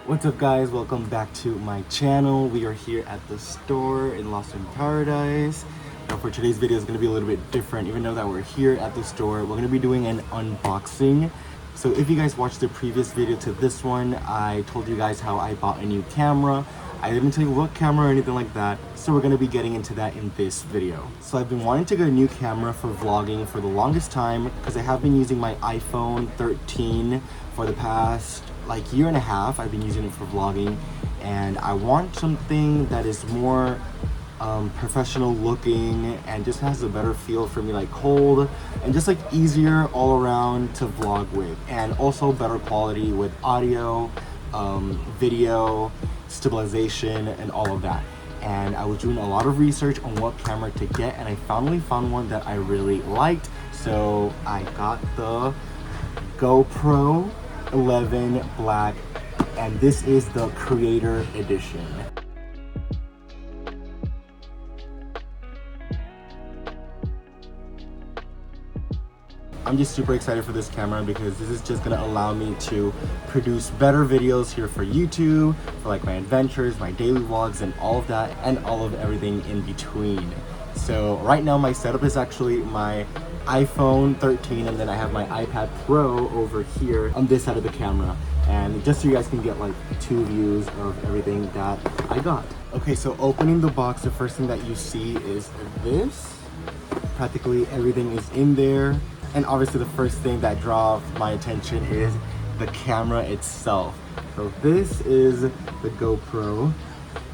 What's up guys, welcome back to my channel. We are here at the store in Lost in Paradise. Now for today's video is going to be a little bit different. Even though that we're here at the store, we're going to be doing an unboxing. So if you guys watched the previous video to this one, I told you guys how I bought a new camera. I didn't tell you what camera or anything like that, so we're going to be getting into that in this video. So I've been wanting to get a new camera for vlogging for the longest time because I have been using my iPhone 13 for the past year and a half. I've been using it for vlogging, and I want something that is more professional looking and just has a better feel for me, like hold and just like easier all around to vlog with, and also better quality with audio, video, stabilization, and all of that. And I was doing a lot of research on what camera to get, and I finally found one that I really liked. So I got the GoPro 11 Black, and this is the Creator Edition. I'm just super excited for this camera because this is just gonna allow me to produce better videos here for YouTube, for like my adventures, my daily vlogs, and all of that, and all of everything in between. So right now my setup is actually my iPhone 13, and then I have my iPad Pro over here on this side of the camera, and just so you guys can get like two views of everything that I got. Okay, so opening the box, the first thing that you see is this. Practically everything is in there. And obviously the first thing that draws my attention is the camera itself. So this is the GoPro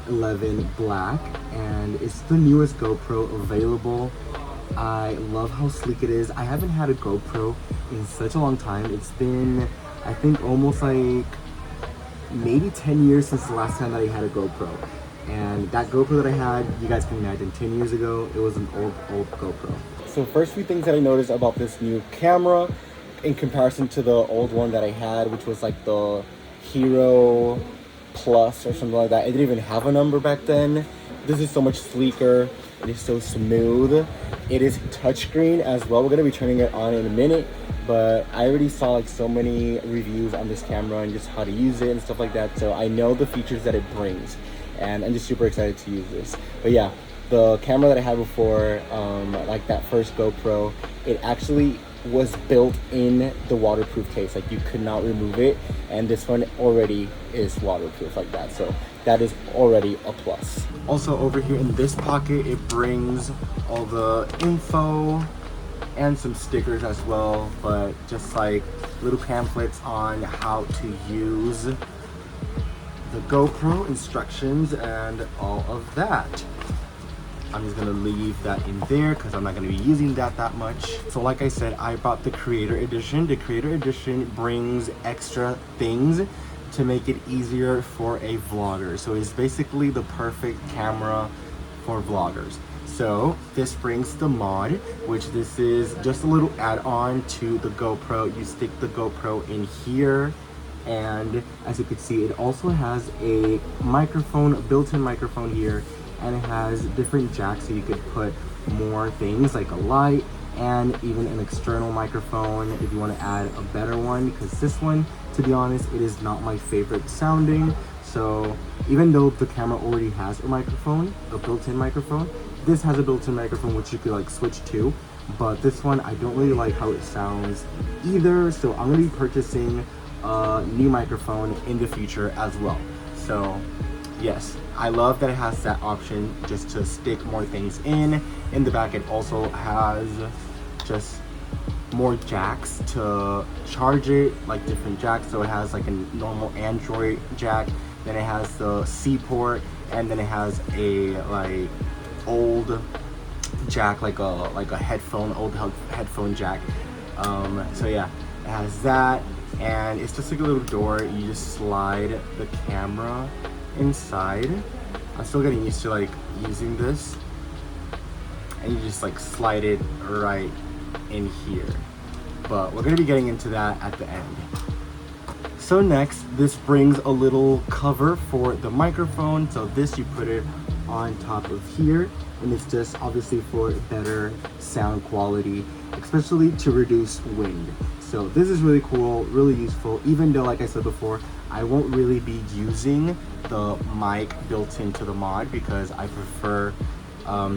11 Black, and it's the newest GoPro available. I love how sleek it is. I haven't had a GoPro in such a long time. It's been, I think, almost like maybe 10 years since the last time that I had a GoPro. And that GoPro that I had, you guys can imagine, 10 years ago, it was an old GoPro. So first few things that I noticed about this new camera in comparison to the old one that I had, which was like the Hero Plus or something like that. It didn't even have a number back then. This is so much sleeker. It is so smooth. It is touchscreen as well. We're gonna be turning it on in a minute, but I already saw like so many reviews on this camera and just how to use it and stuff like that. So I know the features that it brings, and I'm just super excited to use this. But yeah, the camera that I had before, like that first GoPro, it actually was built in the waterproof case. Like you could not remove it, and this one already is waterproof like that. So that is already a plus. Also over here in this pocket, it brings all the info and some stickers as well, but just like little pamphlets on how to use the GoPro, instructions, and all of that. I'm just gonna leave that in there because I'm not gonna be using that much. So like I said, I bought the Creator Edition. The Creator Edition brings extra things to make it easier for a vlogger. So it's basically the perfect camera for vloggers. So this brings the mod, which this is just a little add-on to the GoPro. You stick the GoPro in here, and as you can see, it also has a microphone, a built-in microphone here, and it has different jacks, so you could put more things like a light and even an external microphone if you want to add a better one, because this one, to be honest, it is not my favorite sounding. So even though the camera already has a microphone, a built-in microphone, this has a built-in microphone which you could like switch to, but this one I don't really like how it sounds either. So I'm going to be purchasing a new microphone in the future as well. So yes, I love that it has that option just to stick more things in. In the back, it also has just more jacks to charge it, like different jacks. So it has like a normal Android jack, then it has the C port, and then it has a like old jack, like a headphone, old headphone jack. So yeah, it has that, and it's just like a little door. You just slide the camera inside. I'm still getting used to like using this, and you just like slide it right in here, but we're going to be getting into that at the end. So next, this brings a little cover for the microphone. So this, you put it on top of here, and it's just obviously for better sound quality, especially to reduce wind. So So this is really cool, really useful, even though, like I said before, I won't really be using the mic built into the mod because I prefer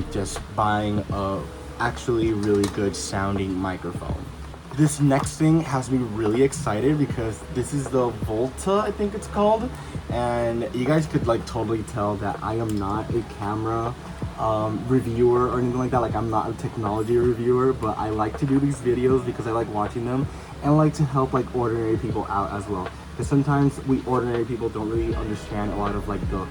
just buying a actually really good sounding microphone. This next thing has me really excited because this is the Volta, I think it's called. And you guys could like totally tell that I am not a camera reviewer or anything like that. Like, I'm not a technology reviewer, but I like to do these videos because I like watching them and I like to help like ordinary people out as well. Because sometimes we ordinary people don't really understand a lot of like the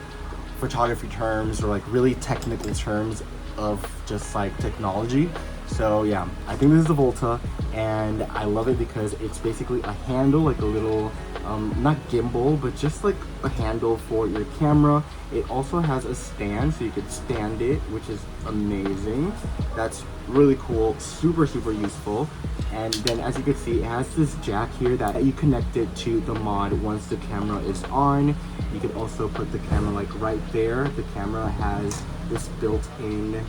photography terms or like really technical terms of just like technology. So yeah, I think this is the Volta and I love it because it's basically a handle, like a little not gimbal, but just like a handle for your camera. It also has a stand, so you could stand it, which is amazing. That's really cool, super useful. And then as you can see, it has this jack here that you connect it to the mod once the camera is on. You could also put the camera like right there. The camera has this built-in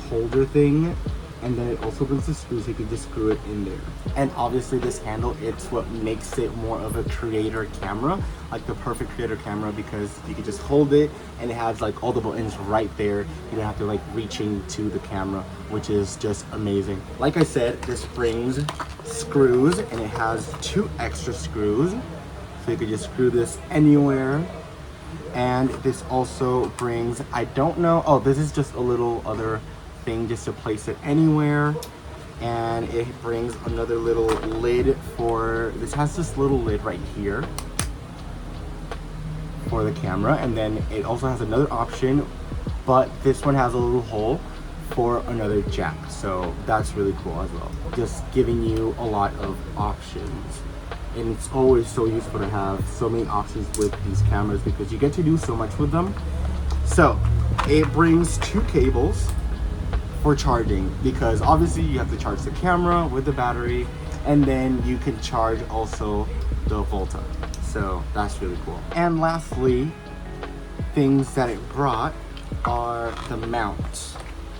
holder thing, and then it also brings the screws, so you can just screw it in there. And obviously this handle, it's what makes it more of a creator camera, like the perfect creator camera, because you can just hold it and it has like all the buttons right there. You don't have to like reaching to the camera, which is just amazing. Like I said, this brings screws and it has 2 extra screws, so you could just screw this anywhere. And this also brings, I don't know, oh, this is just a little other thing just to place it anywhere. And it brings another little lid for, this has this little lid right here for the camera, and then it also has another option, but this one has a little hole for another jack, so that's really cool as well, just giving you a lot of options. And it's always so useful to have so many options with these cameras because you get to do so much with them. So it brings 2 cables for charging, because obviously you have to charge the camera with the battery, and then you can charge also the Volta. So that's really cool. And lastly, things that it brought are the mounts.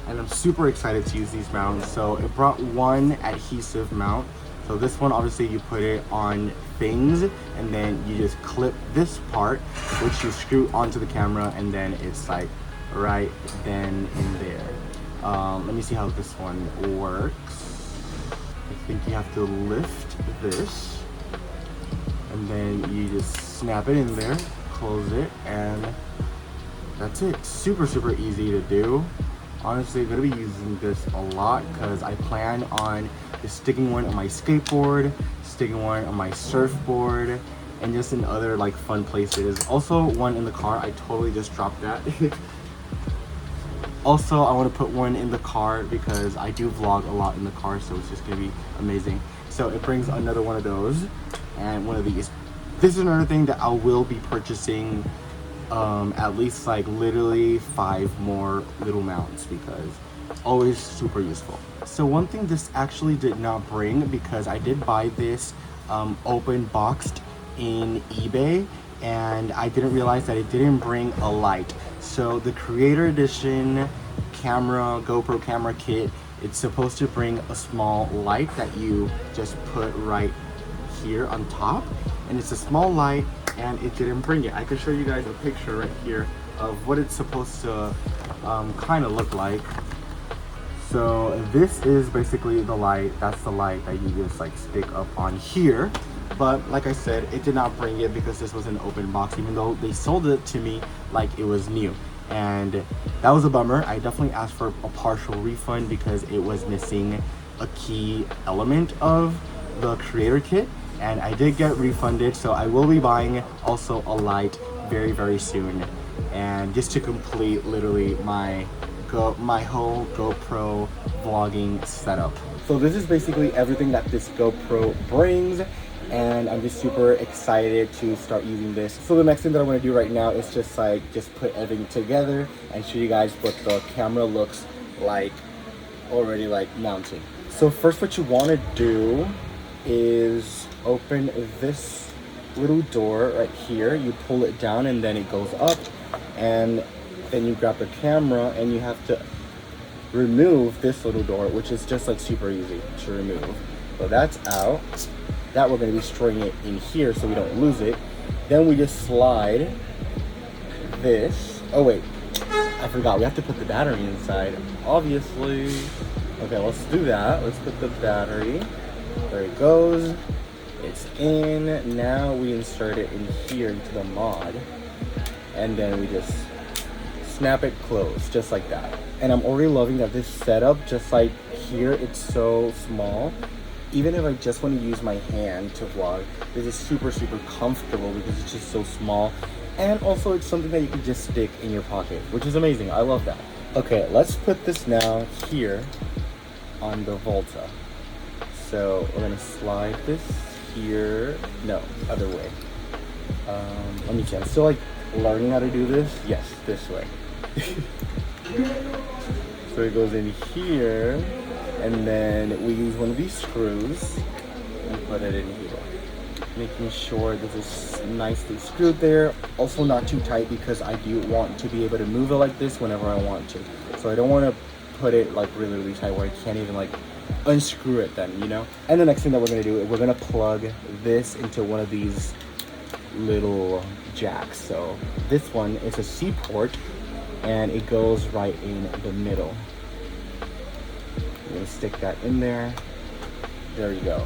And I'm super excited to use these mounts. So it brought one adhesive mount. So this one, obviously you put it on things and then you just clip this part, which you screw onto the camera, and then it's like right then in there. Let me see how this one works. I think you have to lift this and then you just snap it in there, close it, and that's it. Super easy to do. Honestly, I'm gonna be using this a lot because I plan on just sticking one on my skateboard, sticking one on my surfboard, and just in other like fun places. Also one in the car, I totally just dropped that. Also, I want to put one in the car because I do vlog a lot in the car, so it's just gonna be amazing. So it brings another one of those and one of these. This is another thing that I will be purchasing at least like literally 5 more little mounts because always super useful. So one thing this actually did not bring, because I did buy this open boxed in eBay, and I didn't realize that it didn't bring a light. So the creator edition camera, GoPro camera kit, it's supposed to bring a small light that you just put right here on top, and it's a small light, and it didn't bring it. I can show you guys a picture right here of what it's supposed to kind of look like. So this is basically the light. That's the light that you just like stick up on here. But like I said, it did not bring it because this was an open box, even though they sold it to me like it was new. And that was a bummer. I definitely asked for a partial refund because it was missing a key element of the creator kit, and I did get refunded. So I will be buying also a light very soon, and just to complete literally my whole GoPro vlogging setup. So this is basically everything that this GoPro brings, and I'm just super excited to start using this. So the next thing that I want to do right now is just put everything together and show you guys what the camera looks like already like mounted. So first, what you want to do is open this little door right here. You pull it down and then it goes up, and then you grab the camera and you have to remove this little door, which is just like super easy to remove. So that's out. That we're going to be storing it in here so we don't lose it. Then we just slide this. Oh wait, I forgot. We have to put the battery inside, obviously. Okay, let's do that. Let's put the battery. There it goes. It's in. Now we insert it in here into the mod. And then we just snap it closed, just like that. And I'm already loving that this setup, just like here, it's so small. Even if I just want to use my hand to vlog, this is super comfortable because it's just so small. And also it's something that you can just stick in your pocket, which is amazing. I love that. Okay, let's put this now here on the Volta. So we're gonna slide this here. No, other way. Let me see, I'm still like learning how to do this. Yes, this way. So it goes in here, and then we use one of these screws and put it in here, making sure this is nicely screwed there. Also not too tight because I do want to be able to move it like this whenever I want to. So I don't want to put it like really tight where I can't even like unscrew it then, you know? And the next thing that we're gonna do is we're gonna plug this into one of these little jacks. So this one is a C port and it goes right in the middle. I'm gonna stick that in there. There you go.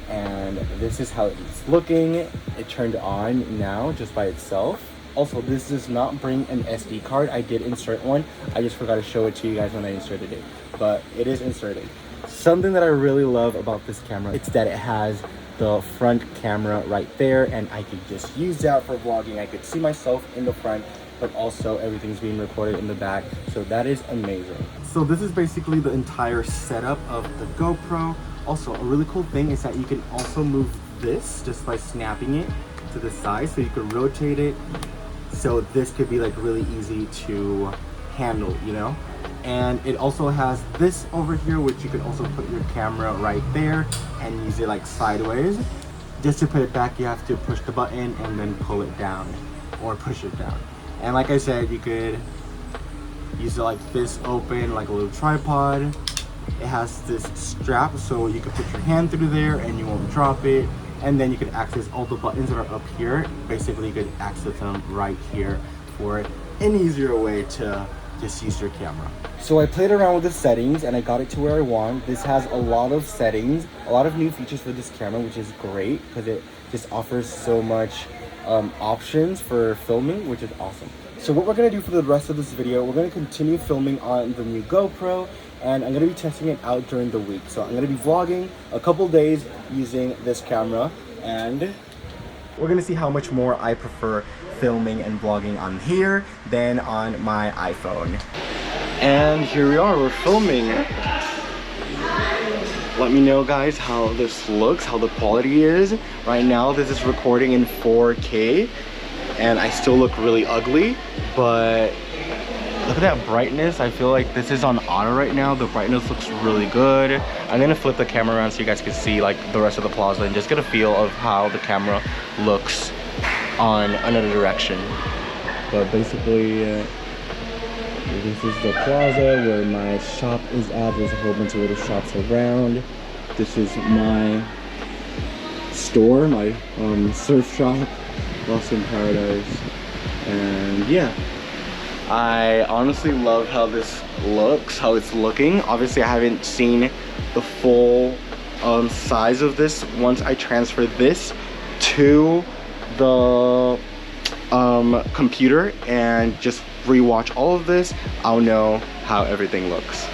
And this is how it's looking. It turned on now just by itself. Also, this does not bring an SD card. I did insert one. I just forgot to show it to you guys when I inserted it, but it is inserted. Something that I really love about this camera, it's that it has the front camera right there, and I could just use that for vlogging. I could see myself in the front, but also everything's being recorded in the back, so that is amazing. So this is basically the entire setup of the GoPro. Also, a really cool thing is that you can also move this just by snapping it to the side, so you can rotate it. So this could be like really easy to handle, you know? And it also has this over here, which you can also put your camera right there and use it like sideways. Just to put it back, you have to push the button and then pull it down or push it down. And like I said, you could use it like this open, like a little tripod. It has this strap so you can put your hand through there and you won't drop it. And then you can access all the buttons that are up here. Basically, you could access them right here for an easier way to just use your camera. So I played around with the settings and I got it to where I want. This has a lot of settings, a lot of new features for this camera, which is great because it just offers so much options for filming, which is awesome. So what we're gonna do for the rest of this video, we're gonna continue filming on the new GoPro, and I'm gonna be testing it out during the week. So I'm gonna be vlogging a couple days using this camera, and we're gonna see how much more I prefer filming and vlogging on here than on my iPhone. And here we are, we're filming. Let me know guys how this looks, how the quality is. Right now this is recording in 4K and I still look really ugly, but look at that brightness. I feel like this is on auto right now. The brightness looks really good. I'm gonna flip the camera around so you guys can see like the rest of the plaza and just get a feel of how the camera looks on another direction. But basically, this is the plaza where my shop is at. There's a whole bunch of little shops around. This is my store, my surf shop, Lost in Paradise. And yeah, I honestly love how this looks, how it's looking. Obviously, I haven't seen the full size of this. Once I transfer this to the computer and just rewatch all of this, I'll know how everything looks.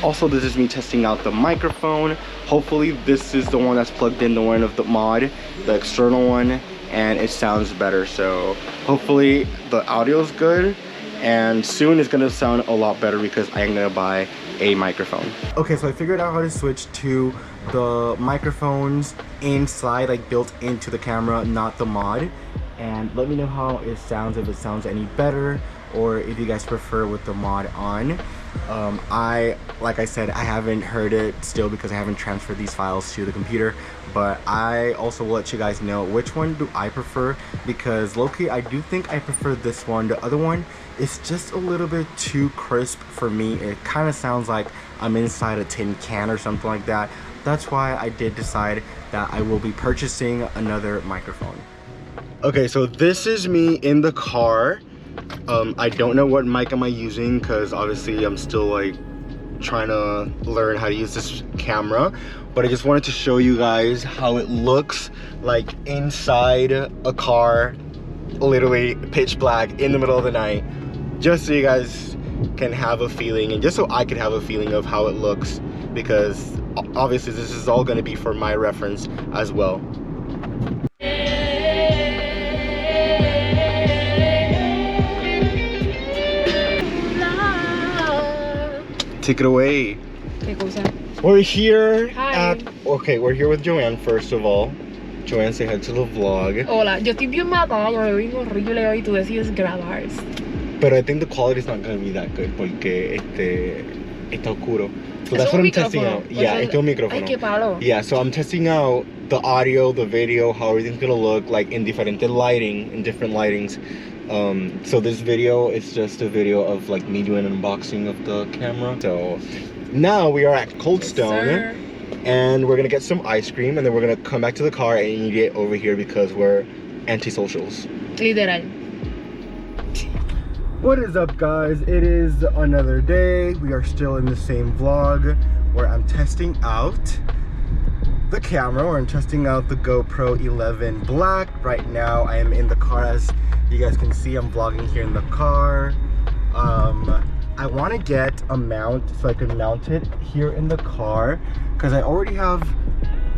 Also, this is me testing out the microphone. Hopefully this is the one that's plugged in, the one of the mod, the external one, and it sounds better. So hopefully the audio is good, and soon it's gonna sound a lot better because I am gonna buy a microphone. Okay, so I figured out how to switch to the microphones inside, like built into the camera, not the mod. And let me know how it sounds, if it sounds any better, or if you guys prefer with the mod on. Like I said, I haven't heard it still because I haven't transferred these files to the computer, but I also will let you guys know which one do I prefer, because low-key I do think I prefer this one. The other one is just a little bit too crisp for me. It kind of sounds like I'm inside a tin can or something like that. That's why I did decide that I will be purchasing another microphone. Okay, so this is me in the car. I don't know what mic am I using because obviously I'm still like trying to learn how to use this camera, but I just wanted to show you guys how it looks like inside a car, literally pitch black in the middle of the night, just so you guys can have a feeling, and just so I could have a feeling of how it looks, because obviously this is all going to be for my reference as well. Take it away. We're here we're here with Joanne first of all. Joanne, say hi to the vlog. Hola, yo estoy bien matada, yo me veo bien horrible hoy y tú decides grabar. But I think the quality is not going to be that good porque está oscuro. So that's what I'm testing out. Yeah, este es un micrófono. Ay, qué palo. Yeah, so I'm testing out the audio, the video, how everything's going to look like in different lighting, in different lightings. So this video is just a video of like me doing an unboxing of the camera. So now we are at Cold Stone, and we're gonna get some ice cream, and then we're gonna come back to the car and eat it over here because we're antisocials. Literal. What is up, guys? It is another day. We are still in the same vlog where I'm testing out the camera, where I'm testing out the GoPro 11 Black. Right now I am in the car. As you guys can see, I'm vlogging here in the car. I want to get a mount so I can mount it here in the car, because I already have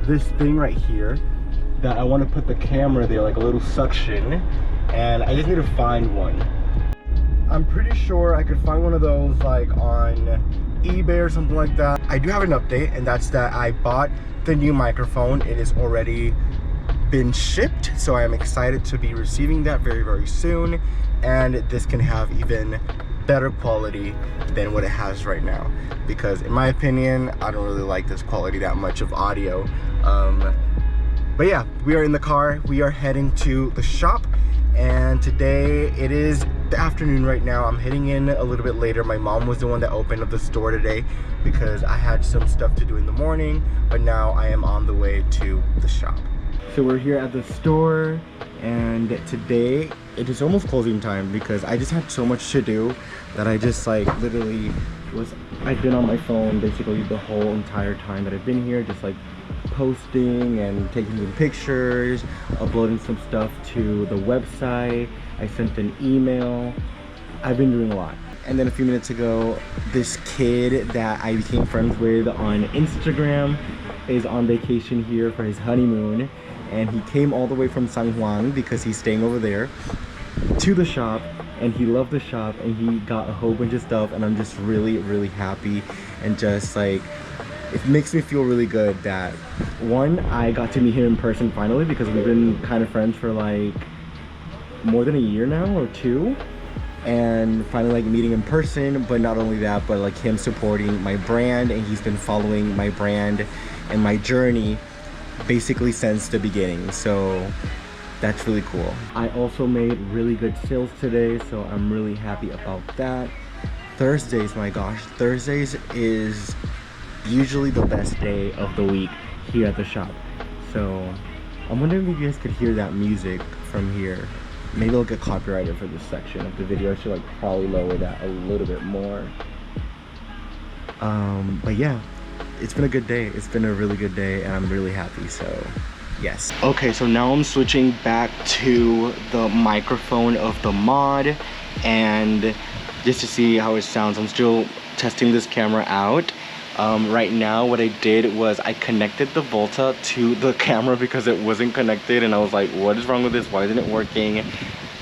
this thing right here that I want to put the camera there, like a little suction, and I just need to find one. I'm pretty sure I could find one of those like on eBay or something like that. I do have an update, and that's that I bought the new microphone. It is already been shipped, so I am excited to be receiving that very soon, and this can have even better quality than what it has right now, because in my opinion I don't really like this quality that much of audio. But yeah, we are in the car, we are heading to the shop, and today it is the afternoon right now. I'm heading in a little bit later. My mom was the one that opened up the store today because I had some stuff to do in the morning, but now I am on the way to the shop. So we're here at the store, and today it is almost closing time because I just had so much to do that I just like literally I've been on my phone basically the whole entire time that I've been here, just like posting and taking some pictures, uploading some stuff to the website. I sent an email. I've been doing a lot. And then a few minutes ago, this kid that I became friends with on Instagram is on vacation here for his honeymoon, and he came all the way from San Juan because he's staying over there to the shop, and he loved the shop, and he got a whole bunch of stuff, and I'm just really happy, and just like it makes me feel really good that one, I got to meet him in person finally, because we've been kind of friends for like more than a year now or two, and finally like meeting in person. But not only that, but like him supporting my brand, and he's been following my brand and my journey basically since the beginning, so that's really cool. I also made really good sales today, so I'm really happy about that. Thursdays, my gosh, Thursdays is usually the best day of the week here at the shop. So I'm wondering if you guys could hear that music from here. Maybe I'll get copyrighted for this section of the video. I should like probably lower that a little bit more. But yeah, it's been a good day. It's been a really good day, and I'm really happy, so yes. Okay, so now I'm switching back to the microphone of the Mod, and just to see how it sounds. I'm still testing this camera out. Right now what I did was I connected the Volta to the camera because it wasn't connected, and I was like, what is wrong with this? Why isn't it working?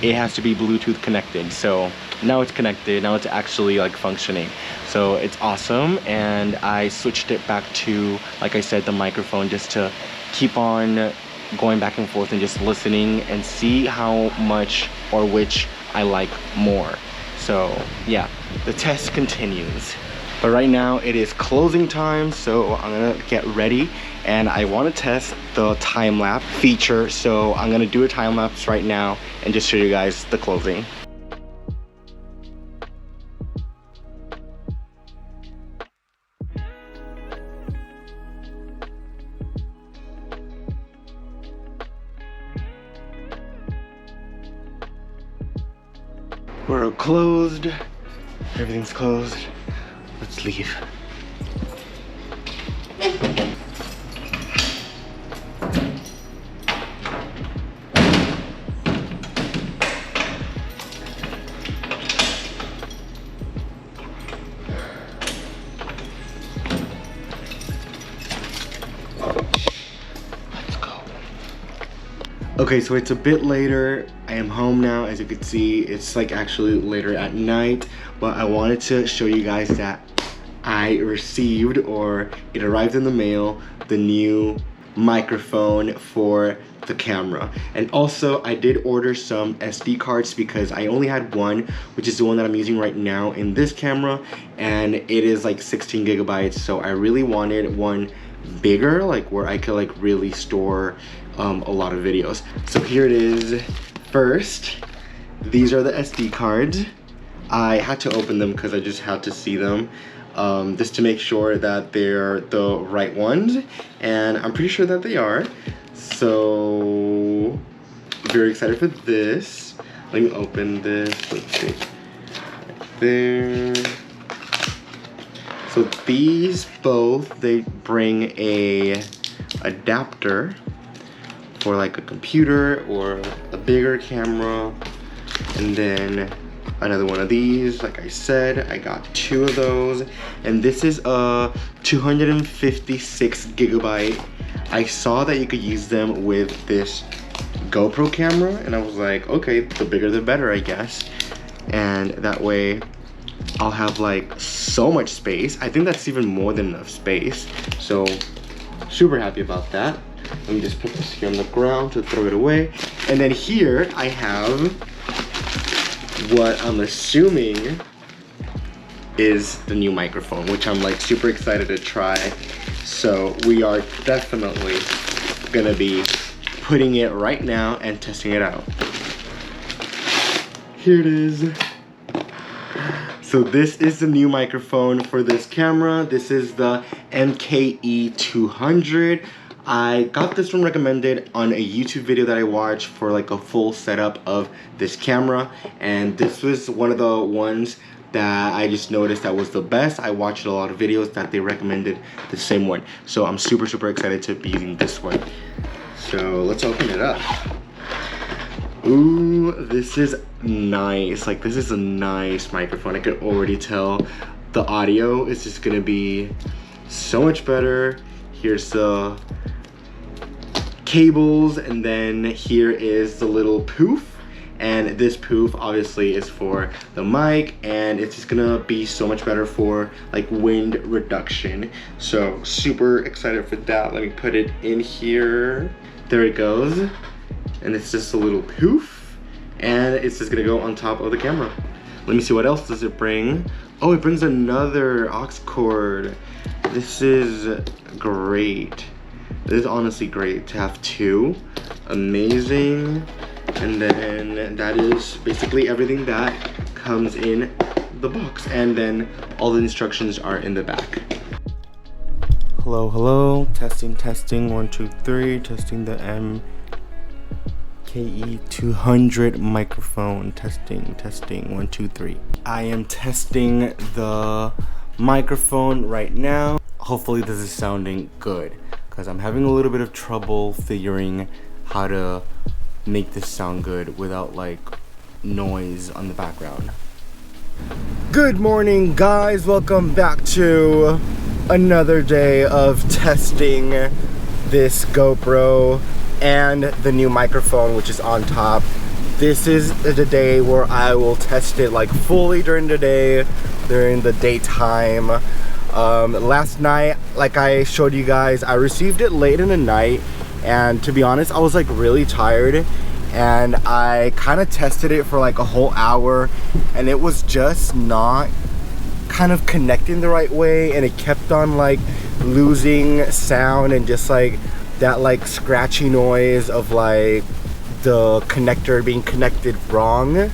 It has to be Bluetooth connected. So now it's connected, now it's actually like functioning, so it's awesome. And I switched it back to, like I said, the microphone, just to keep on going back and forth and just listening and see how much or which I like more. So yeah, the test continues. But right now it is closing time, so I'm gonna get ready and I want to test the time-lapse feature. So I'm gonna do a time-lapse right now and just show you guys the closing. We're closed. Everything's closed. Let's leave. Okay, so it's a bit later. I am home now. As you can see, it's like actually later at night, but I wanted to show you guys that I received, or it arrived in the mail, the new microphone for the camera. And also I did order some SD cards because I only had one, which is the one that I'm using right now in this camera, and it is like 16 gigabytes. So I really wanted one bigger, like where I could like really store a lot of videos. So here it is. First, these are the SD cards. I had to open them because I just had to see them, just to make sure that they're the right ones, and I'm pretty sure that they are. So very excited for this. Let me open this. Let's see. Right there. So these both, they bring a adapter for like a computer or a bigger camera, and then another one of these. Like I said, I got two of those, and this is a 256 gigabyte. I saw that you could use them with this GoPro camera, and I was like, okay, the bigger the better, I guess. And that way I'll have like so much space. I think that's even more than enough space, so super happy about that. Let me just put this here on the ground to throw it away. And then here I have what I'm assuming is the new microphone, which I'm like super excited to try. So we are definitely gonna be putting it right now and testing it out. Here it is. So this is the new microphone for this camera. This is the MKE 200. I got this one recommended on a YouTube video that I watched for like a full setup of this camera, and this was one of the ones that I just noticed that was the best. I watched a lot of videos that they recommended the same one, so I'm super excited to be using this one. So let's open it up. Ooh, this is nice. Like, this is a nice microphone. I could already tell the audio is just gonna be so much better. Here's the cables, and then here is the little poof, and this poof obviously is for the mic, and it's just gonna be so much better for like wind reduction. So super excited for that. Let me put it in here. There it goes, and it's just a little poof, and it's just gonna go on top of the camera. Let me see, what else does it bring? Oh, it brings another aux cord. This is great. This is honestly great to have two. Amazing. And then that is basically everything that comes in the box, and then all the instructions are in the back. Hello, testing 1 2 3, testing the MKE 200 microphone, testing 1 2 3. I am testing the microphone right now. Hopefully this is sounding good, because I'm having a little bit of trouble figuring how to make this sound good without like noise on the background. Good morning, guys. Welcome back to another day of testing this GoPro and the new microphone, which is on top. This is the day where I will test it like fully during the day, during the daytime. Last night, like I showed you guys, I received it late in the night, and to be honest, I was like really tired, and I kind of tested it for like a whole hour, and it was just not kind of connecting the right way, and it kept on like losing sound and just like that like scratchy noise of like the connector being connected wrong.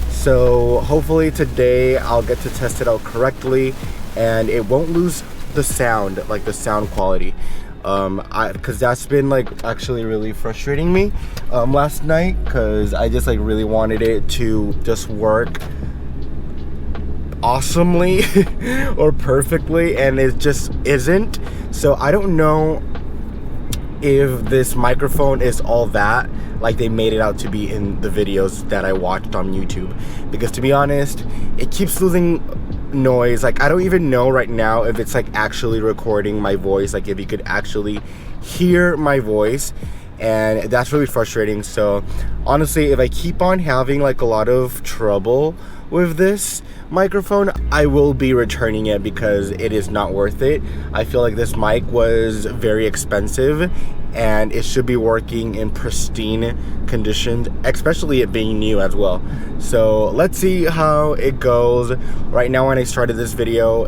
So hopefully today I'll get to test it out correctly and it won't lose the sound, like the sound quality. Because that's been like actually really frustrating me last night, because I just like really wanted it to just work awesomely or perfectly, and it just isn't. So I don't know if this microphone is all that like they made it out to be in the videos that I watched on YouTube, because to be honest, it keeps losing noise. Like I don't even know right now if it's like actually recording my voice, like if you could actually hear my voice, and that's really frustrating. So honestly, if I keep on having like a lot of trouble with this microphone, I will be returning it because it is not worth it. I feel like this mic was very expensive and it should be working in pristine conditions, especially it being new as well. So let's see how it goes. Right now, when I started this video,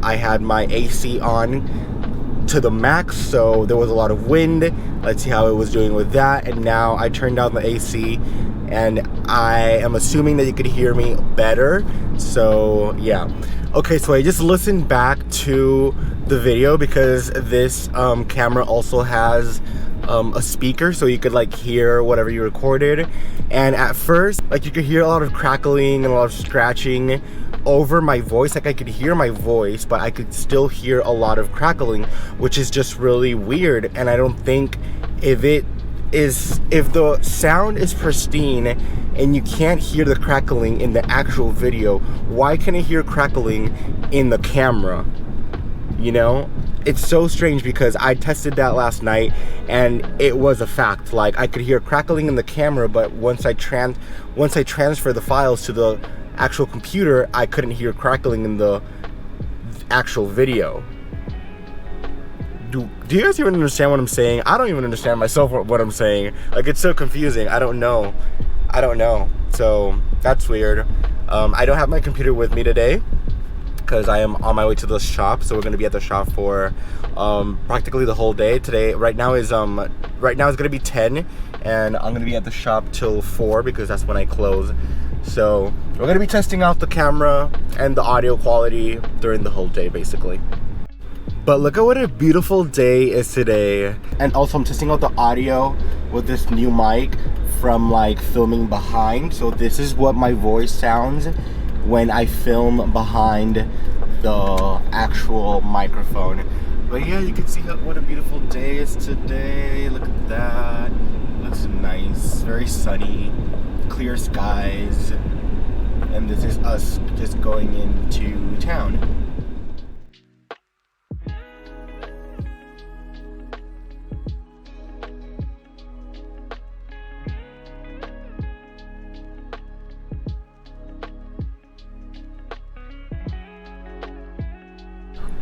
I had my AC on to the max, so there was a lot of wind. Let's see how it was doing with that. And now I turned down the AC and I am assuming that you could hear me better. So yeah. Okay, so I just listened back to the video because this camera also has a speaker, so you could like hear whatever you recorded. And at first, like you could hear a lot of crackling and a lot of scratching over my voice. Like I could hear my voice, but I could still hear a lot of crackling, which is just really weird. And I don't think if the sound is pristine and you can't hear the crackling in the actual video, why can I hear crackling in the camera? You know, it's so strange because I tested that last night and it was a fact. Like I could hear crackling in the camera, but once I transfer the files to the actual computer, I couldn't hear crackling in the actual video. Do you guys even understand what I'm saying? I don't even understand myself what I'm saying. Like it's so confusing. I don't know. So that's weird. I don't have my computer with me today because I am on my way to the shop. So we're gonna be at the shop for practically the whole day today. Right now it's gonna be 10, and I'm gonna be at the shop till 4 because that's when I close. So we're gonna be testing out the camera and the audio quality during the whole day, basically. But look at what a beautiful day is today. And also I'm testing out the audio with this new mic from like filming behind. So this is what my voice sounds when I film behind the actual microphone. But yeah, you can see what a beautiful day is today. Look at that. Looks nice. Very sunny. Clear skies. And this is us just going into town.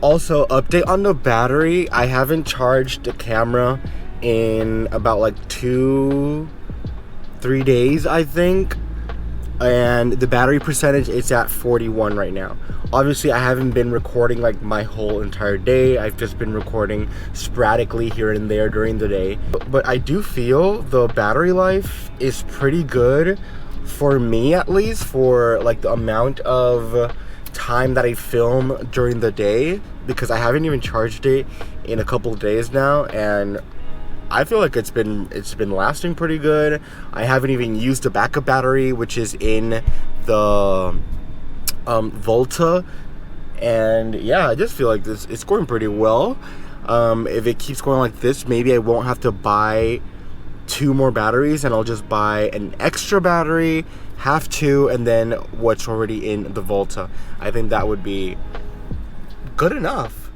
Also, update on the battery. I haven't charged the camera in about like 2-3 days, I think. And the battery percentage is at 41 right now. Obviously, I haven't been recording like my whole entire day. I've just been recording sporadically here and there during the day. But I do feel the battery life is pretty good for me, at least, for like the amount of time that I film during the day, because I haven't even charged it in a couple of days now, and I feel like it's been lasting pretty good. I haven't even used the backup battery, which is in the Volta, and yeah, I just feel like it's going pretty well. If it keeps going like this, maybe I won't have to buy 2 more batteries, and I'll just buy an extra battery, have 2, and then what's already in the Volta. I think that would be good enough.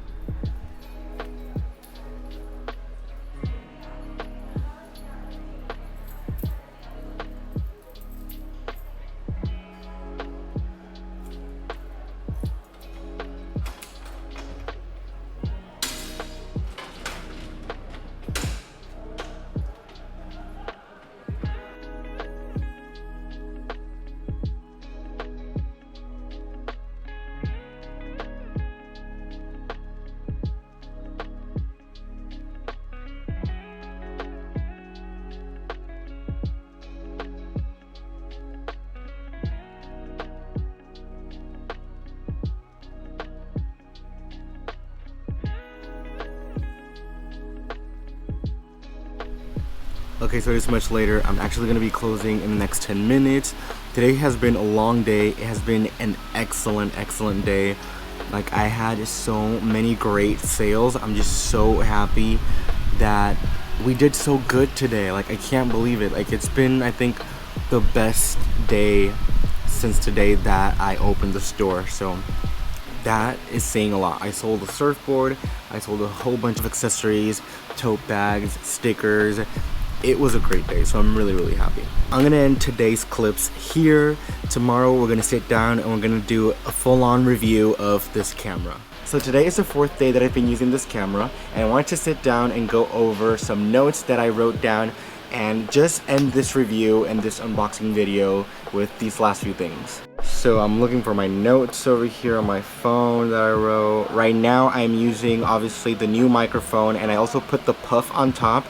Okay, so it's much later. I'm actually gonna be closing in the next 10 minutes. Today has been a long day. It has been an excellent day. Like, I had so many great sales. I'm just so happy that we did so good today. Like, I can't believe it. Like, it's been, I think, the best day since today that I opened the store. So that is saying a lot. I sold a surfboard, I sold a whole bunch of accessories, tote bags, stickers. It was a great day, so I'm really happy. I'm gonna end today's clips here. Tomorrow we're gonna sit down and we're gonna do a full-on review of this camera. So today is the 4th day that I've been using this camera, and I wanted to sit down and go over some notes that I wrote down and just end this review and this unboxing video with these last few things. So I'm looking for my notes over here on my phone that I wrote. Right now I'm using obviously the new microphone, and I also put the puff on top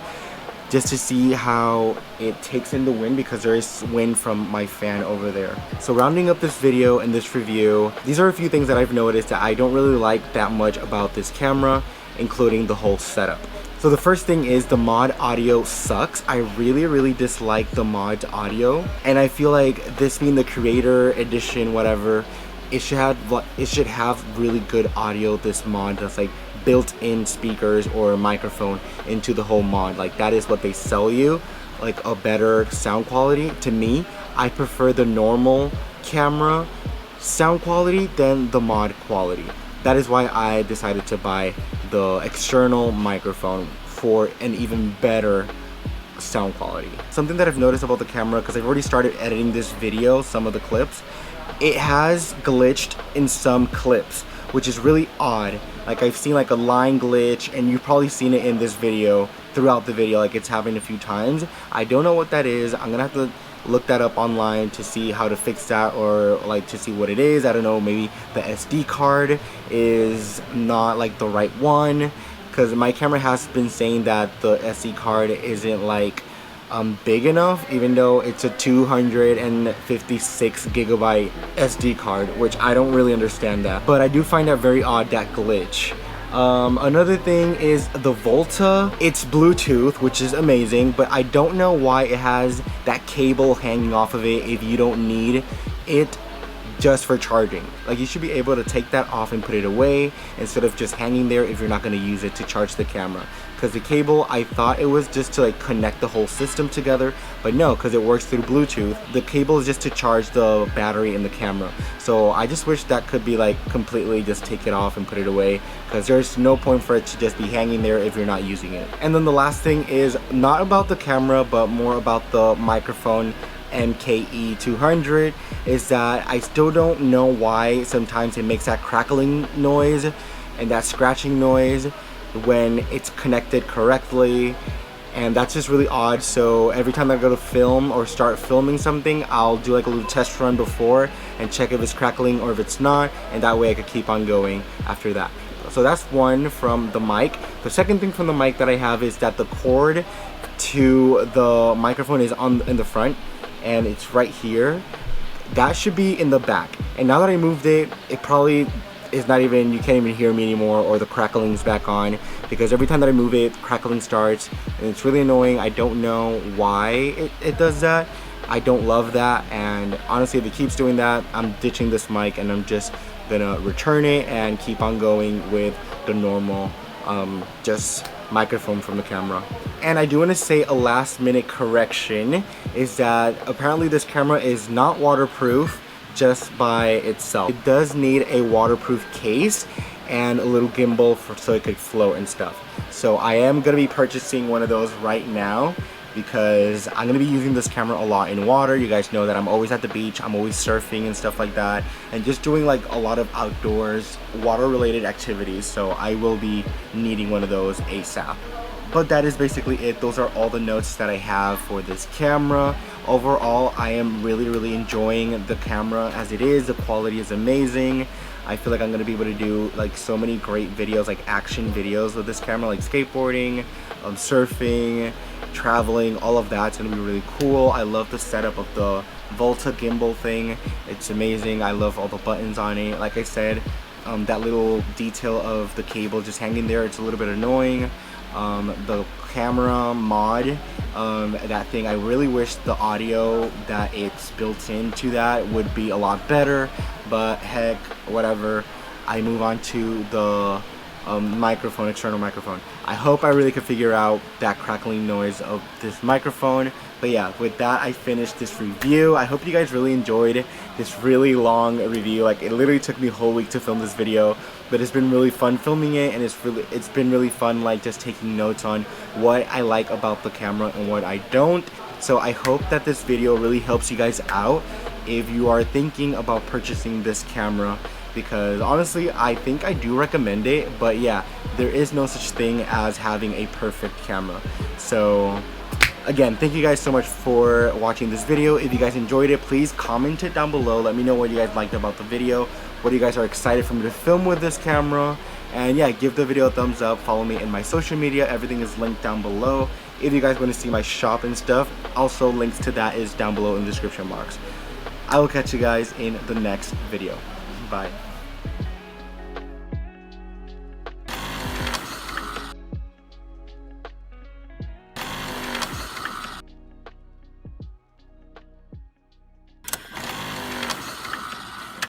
just to see how it takes in the wind, because there is wind from my fan over there. So rounding up this video and this review, these are a few things that I've noticed that I don't really like that much about this camera, including the whole setup. So the first thing is the mod audio sucks. I really dislike the mod audio, and I feel like this being the creator edition, whatever, it should have really good audio, this mod, that's like built-in speakers or a microphone into the whole mod. Like, that is what they sell you, like a better sound quality. To me, I prefer the normal camera sound quality than the mod quality. That is why I decided to buy the external microphone for an even better sound quality. Something that I've noticed about the camera, because I've already started editing this video, some of the clips, it has glitched in some clips, which is really odd. Like, I've seen like a line glitch, and you've probably seen it in this video, throughout the video, like it's happened a few times. I don't know what that is. I'm gonna have to look that up online to see how to fix that, or like to see what it is. I don't know, maybe the SD card is not like the right one, because my camera has been saying that the SD card isn't like big enough, even though it's a 256 gigabyte SD card, which I don't really understand that, but I do find that very odd, that glitch. Another thing is the Volta. It's Bluetooth, which is amazing, but I don't know why it has that cable hanging off of it if you don't need it just for charging. Like, you should be able to take that off and put it away instead of just hanging there if you're not going to use it to charge the camera. Because the cable, I thought it was just to like connect the whole system together, but no, because it works through Bluetooth. The cable is just to charge the battery in the camera. So I just wish that could be like completely just take it off and put it away, because there's no point for it to just be hanging there if you're not using it. And then the last thing is not about the camera, but more about the microphone MKE200, is that I still don't know why sometimes it makes that crackling noise and that scratching noise when it's connected correctly, and that's just really odd. So every time I go to film or start filming something, I'll do like a little test run before and check if it's crackling or if it's not, and that way I could keep on going after that. So that's one from the mic. The second thing from the mic that I have is that the cord to the microphone is in the front, and it's right here. That should be in the back, and now that I moved it, it probably is not even, you can't even hear me anymore, or the crackling's back on, because every time that I move it, crackling starts, and it's really annoying. I don't know why it does that. I don't love that, and honestly, if it keeps doing that, I'm ditching this mic and I'm just gonna return it and keep on going with the normal just microphone from the camera. And I do want to say a last minute correction, is that apparently this camera is not waterproof just by itself. It does need a waterproof case and a little gimbal so it could float and stuff. So I am going to be purchasing one of those right now, because I'm going to be using this camera a lot in water. You guys know that I'm always at the beach, I'm always surfing and stuff like that, and just doing like a lot of outdoors water related activities, so I will be needing one of those ASAP. But that is basically it. Those are all the notes that I have for this camera. Overall, I am really enjoying the camera as it is. The quality is amazing. I feel like I'm gonna be able to do like so many great videos, like action videos with this camera, like skateboarding, surfing, traveling, all of that's gonna be really cool. I love the setup of the Volta gimbal thing. It's amazing. I love all the buttons on it. Like I said, that little detail of the cable just hanging there, it's a little bit annoying. The camera mod, that thing, I really wish the audio that it's built into that would be a lot better, but heck, whatever. I move on to the microphone, external microphone. I hope I really could figure out that crackling noise of this microphone. But yeah, with that, I finished this review. I hope you guys really enjoyed this really long review. Like, it literally took me a whole week to film this video, but it's been really fun filming it, and it's been really fun, like, just taking notes on what I like about the camera and what I don't. So I hope that this video really helps you guys out if you are thinking about purchasing this camera, because honestly, I think I do recommend it. But yeah, there is no such thing as having a perfect camera. So again, thank you guys so much for watching this video. If you guys enjoyed it, please comment it down below. Let me know what you guys liked about the video, what you guys are excited for me to film with this camera. And yeah, give the video a thumbs up. Follow me in my social media. Everything is linked down below. If you guys want to see my shop and stuff, also links to that is down below in the description box. I will catch you guys in the next video. Bye.